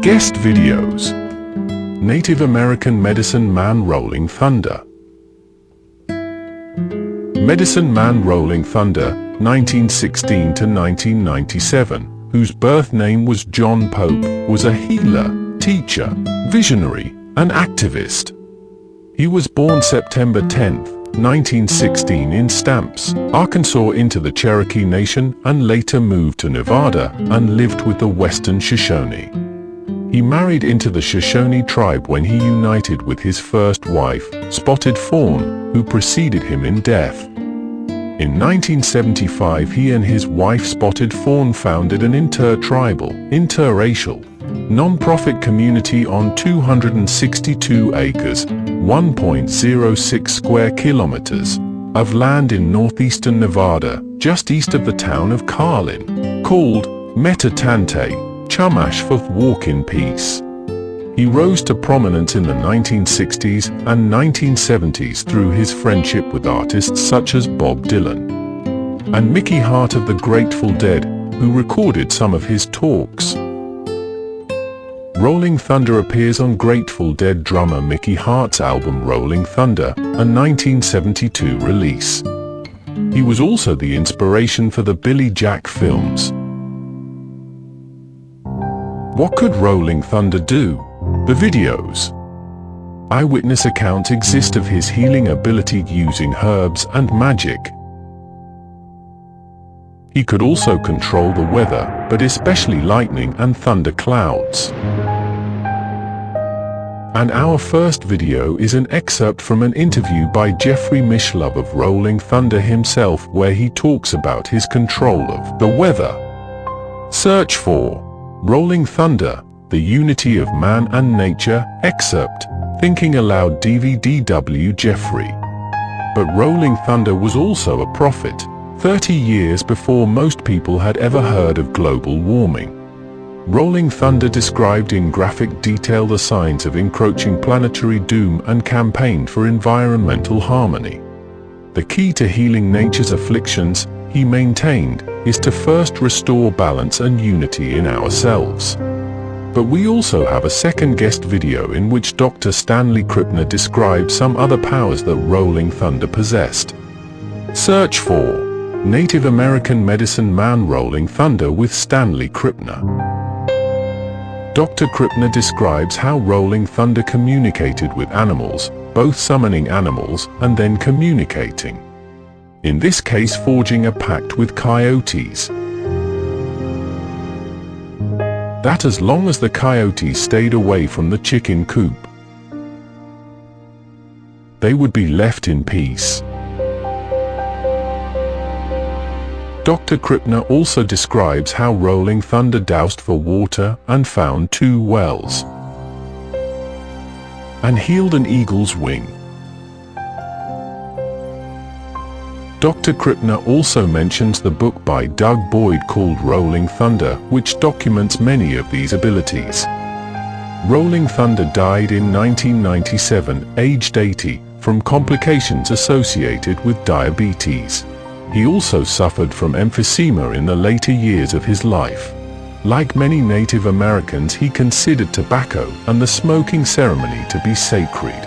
Guest videos. Native American medicine man Rolling Thunder. Medicine man Rolling Thunder, 1916 to 1997, whose birth name was John Pope, was a healer, teacher, visionary, and activist. He was born September 10, 1916 in Stamps, Arkansas into the Cherokee Nation and later moved to Nevada and lived with the Western Shoshone. He married into the Shoshone tribe when he united with his first wife, Spotted Fawn, who preceded him in death. In 1975 he and his wife Spotted Fawn founded an intertribal, interracial, non-profit community on 262 acres, 1.06 square kilometers, of land in northeastern Nevada, just east of the town of Carlin, called Metatante, Chumash for Walk in Peace. He rose to prominence in the 1960s and 1970s through his friendship with artists such as Bob Dylan and Mickey Hart of the Grateful Dead, who recorded some of his talks. Rolling Thunder appears on Grateful Dead drummer Mickey Hart's album Rolling Thunder, a 1972 release. He was also the inspiration for the Billy Jack films. What could Rolling Thunder do? The videos. Eyewitness accounts exist of his healing ability using herbs and magic. He could also control the weather, but especially lightning and thunder clouds. And our first video is an excerpt from an interview by Jeffrey Mishlove of Rolling Thunder himself, where he talks about his control of the weather. Search for Rolling Thunder, The Unity of Man and Nature, excerpt, Thinking Aloud DVD Jeffrey. But Rolling Thunder was also a prophet, 30 years before most people had ever heard of global warming. Rolling Thunder described in graphic detail the signs of encroaching planetary doom and campaigned for environmental harmony. The key to healing nature's afflictions, he maintained, is to first restore balance and unity in ourselves. But we also have a second guest video in which Dr. Stanley Krippner describes some other powers that Rolling Thunder possessed. Search for Native American Medicine Man Rolling Thunder with Stanley Krippner. Dr. Krippner describes how Rolling Thunder communicated with animals, both summoning animals and then communicating. In this case, forging a pact with coyotes. That as long as the coyotes stayed away from the chicken coop, they would be left in peace. Dr. Krippner also describes how Rolling Thunder doused for water and found 2 wells, and healed an eagle's wing. Dr. Krippner also mentions the book by Doug Boyd called Rolling Thunder, which documents many of these abilities. Rolling Thunder died in 1997, aged 80, from complications associated with diabetes. He also suffered from emphysema in the later years of his life. Like many Native Americans, he considered tobacco and the smoking ceremony to be sacred.